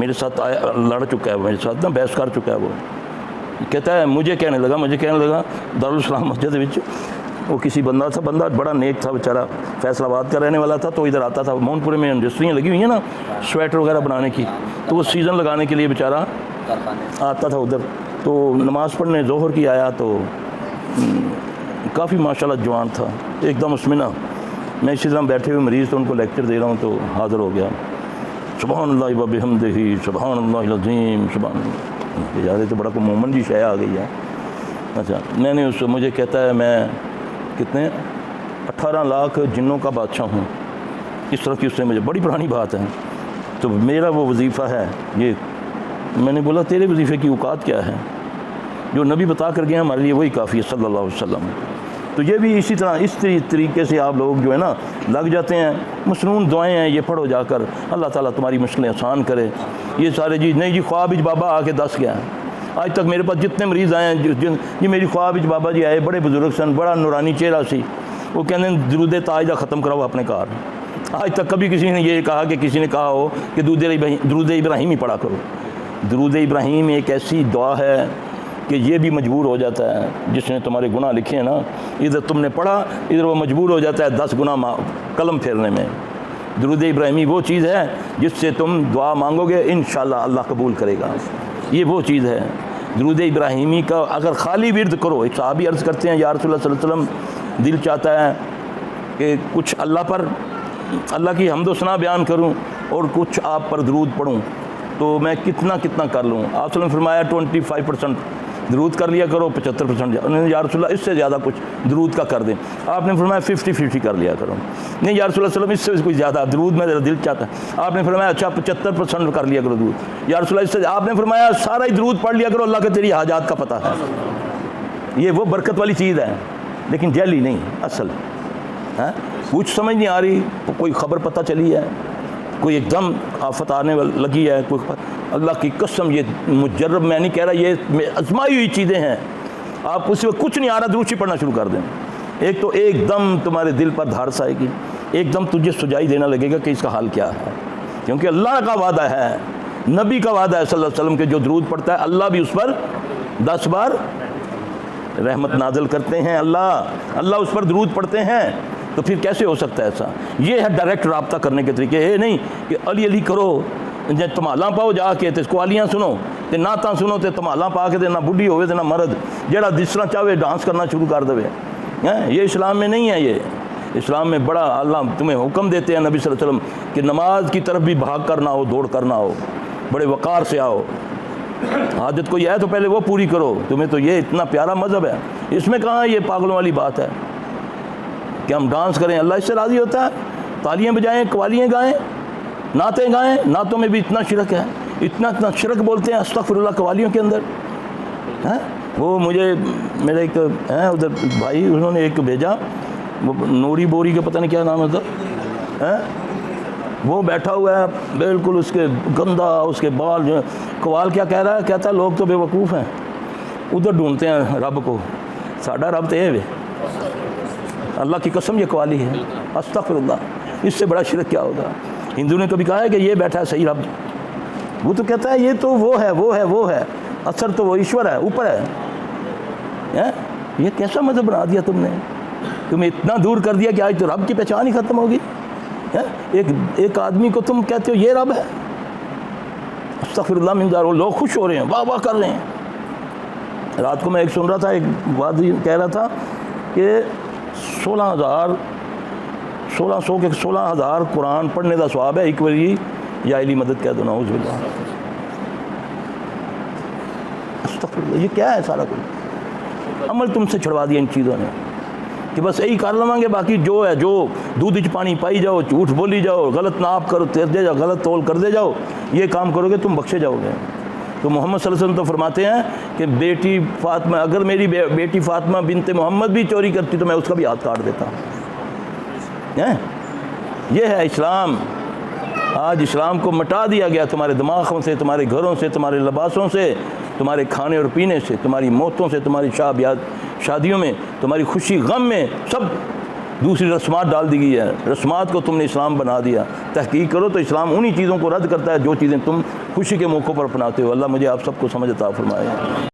मेरे साथ आया, लड़ चुका है मेरे साथ ना, बहस कर चुका है वो। कहता है मुझे कहने लगा दारुल इस्लाम मस्जिद विच वो किसी बंदा था, बंदा बड़ा नेक था बेचारा, फैसलाबाद का रहने वाला था। तो इधर आता था, मोहनपुरे में इंडस्ट्रियाँ लगी हुई हैं ना स्वेटर वगैरह बनाने की, तो वो सीज़न लगाने के लिए बेचारा आता था उधर। तो नमाज़ पढ़ने ज़ोहर की आया तो काफ़ी माशाल्लाह जवान था एकदम उसमें ना। मैं इसी तरह बैठे हुए मरीज़ तो उनको लेक्चर दे रहा हूँ तो हाज़िर हो गया, सुबहानल्लाह व बिहम्दिही सुबहानल्लाहिल अज़ीम सुबहान। यार तो बड़ा को मोमन जी शय आ गई है। अच्छा, मैंने उस मुझे कहता है मैं कितने 18 लाख जिन्नों का बादशाह हूँ, इस तरह की उससे मुझे बड़ी पुरानी बात है। तो मेरा वो वजीफ़ा है ये। मैंने बोला तेरे वजीफ़े की औकात क्या है, जो नबी बता कर गए हमारे लिए वही काफ़ी है सल्लल्लाहु अलैहि वसल्लम। तो ये भी इसी तरह इस तरीके से आप लोग जो है ना लग जाते हैं। मसनून दुआएं हैं ये पढ़ो जाकर, अल्लाह ताला तुम्हारी मुश्किलें आसान करे। ये सारे जी नहीं जी ख्वाब इच बाबा आके दस गया। आज तक मेरे पास जितने मरीज़ आए हैं ये मेरी ख्वाब इच बाबा जी आए, बड़े बुजुर्ग सन, बड़ा नूरानी चेहरा सी, वो कहते हैं दरूद ताज दा ख़त्म कराओ अपने घर। आज तक कभी किसी ने ये कहा कि किसी ने कहा हो कि दरूद इब्राहीम ही पढ़ा करो। दरूद इब्राहीम एक ऐसी दुआ है कि ये भी मजबूर हो जाता है, जिसने तुम्हारे गुनाह लिखे हैं ना, इधर तुमने पढ़ा इधर वो मजबूर हो जाता है 10 गुना कलम फेरने में। दरूद इब्राहीमी वो चीज़ है जिससे तुम दुआ मांगोगे इंशाअल्लाह अल्लाह कबूल करेगा। ये वो चीज़ है दरूद इब्राहीमी का। अगर खाली विर्द करो, एक सहाबी अर्ज़ करते हैं या रसूलुल्लाह सल्लल्लाहु अलैहि वसल्लम दिल चाहता है कि कुछ अल्लाह की हम्दो सना बयान करूँ और कुछ आप पर दरूद पढ़ूँ तो मैं कितना कर लूँ। आप ने फरमाया 25% दरूद कर लिया करो, 75% या रसूलुल्लाह इससे ज़्यादा कुछ दरूद का कर दें। आपने फरमाया 50-50 कर लिया करो। नहीं या रसूलुल्लाह सल्लल्लाहु अलैहि वसल्लम इससे कुछ ज़्यादा दरूद में दिल चाहता है। आपने फरमाया अच्छा 75% कर लिया करो दरूद। या रसूलुल्लाह इससे आपने फरमाया सारा ही दरूद पढ़ लिया करो, अल्लाह के तेरी हाजात का पता है। ये वो बरकत वाली चीज़ है, लेकिन जैली नहीं असल है। कुछ समझ नहीं आ रही, कोई ख़बर पता चली है, कोई एकदम आफत आने लगी है, कोई अल्लाह की कसम ये मुजर्रब मैं नहीं कह रहा, ये आजमाई हुई चीज़ें हैं। आप उस वक्त कुछ नहीं आ रहा दुरूद पढ़ना शुरू कर दें, एक तो एकदम तुम्हारे दिल पर धारस आएगी, एकदम तुझे सुझाई देना लगेगा कि इसका हाल क्या है। क्योंकि अल्लाह का वादा है, नबी का वादा है सल्लल्लाहु अलैहि वसल्लम के जो दरूद पढ़ता है अल्लाह भी उस पर 10 बार रहमत नाज़िल करते हैं। अल्लाह उस पर दरूद पढ़ते हैं। तो फिर कैसे हो सकता है ऐसा? ये है डायरेक्ट रब्ता करने के तरीके। ये नहीं कि अली करो जे धमाला पाओ जाके तो कवालियाँ सुनो तो नातां सुनो तो धमाला पा के ना बुढ़ी होवे तो ना मर्द जड़ा जिस तरह चाहे डांस करना शुरू कर दे। ये इस्लाम में नहीं है। ये इस्लाम में बड़ा अल्लाह तुम्हें हुक्म देते हैं नबी सल्लल्लाहु अलैहि वसल्लम कि नमाज की तरफ भी भाग कर ना हो, दौड़ कर ना हो, बड़े वक़ार से आओ। आदत कोई है तो पहले वो पूरी करो। तुम्हें तो ये इतना प्यारा मज़हब है, इसमें कहाँ ये पागलों वाली बात है कि हम डांस करें। अल्लाह इससे राज़ी होता है? तालियाँ बजाएँ, कवालियाँ गाएँ, नातें गाएँ। नातों में भी इतना शिरक है, इतना शिरक बोलते हैं अस्तगफिरुल्लाह कवालियों के अंदर हैं। वो मुझे मेरे एक हैं उधर भाई, उन्होंने एक भेजा, वो नूरी बोरी का पता नहीं क्या नाम है उधर हैं, वो बैठा हुआ है बिल्कुल, उसके गंदा उसके बाल जो कवाल क्या कह रहा है, कहता है लोग तो बेवकूफ़ हैं, उधर ढूंढते हैं रब को। साडा रब तो है वे, अल्लाह की कसम ये कवाली है। अस्तगफिरुल्लाह, इससे बड़ा शिरक क्या होगा? हिंदू ने कभी कहा है कि ये बैठा है सही रब? वो तो कहता है ये तो वो है, असर तो वो ईश्वर है, ऊपर है। ये कैसा मज़हब बना दिया तुमने? तुम्हें इतना दूर कर दिया कि आज तो रब की पहचान ही ख़त्म होगी। एक आदमी को तुम कहते हो ये रब है। अस्तगफिरुल्लाह मिन ज़ालिक, लोग खुश हो रहे हैं, वाह वाह कर रहे हैं। रात को मैं एक सुन रहा था, एक वादी कह रहा था कि 16,000 कुरान पढ़ने का सवाब है एक बारी या अली मदद कह दो ना। ये क्या है? सारा कुछ अमल तुमसे छुड़वा दिया इन चीज़ों ने कि बस यही कर लवेंगे, बाकी जो है जो दूध च पानी पाई जाओ, झूठ बोली जाओ, गलत नाप करो दे जाओ, गलत तोल कर दे जाओ, ये काम करोगे तुम बख्शे जाओगे। तो मोहम्मद सल्लल्लाहु अलैहि वसल्लम तो फरमाते हैं कि बेटी फातिमा, अगर मेरी बेटी फातिमा बिनते मोहम्मद भी चोरी करती तो मैं उसका भी हाथ काट देता। ये है इस्लाम। आज इस्लाम को मिटा दिया गया तुम्हारे दिमागों से, तुम्हारे घरों से, तुम्हारे लिबासों से, तुम्हारे खाने और पीने से, तुम्हारी मौतों से, तुम्हारी शादियों में, तुम्हारी खुशी गम में, सब दूसरी रस्मात डाल दी गई है। रस्मात को तुमने इस्लाम बना दिया। तहकीक करो तो इस्लाम उन्हीं चीज़ों को रद्द करता है जो चीज़ें तुम खुशी के मौक़ों पर अपनाते हो। अल्लाह मुझे आप सबको समझ अता फरमाए।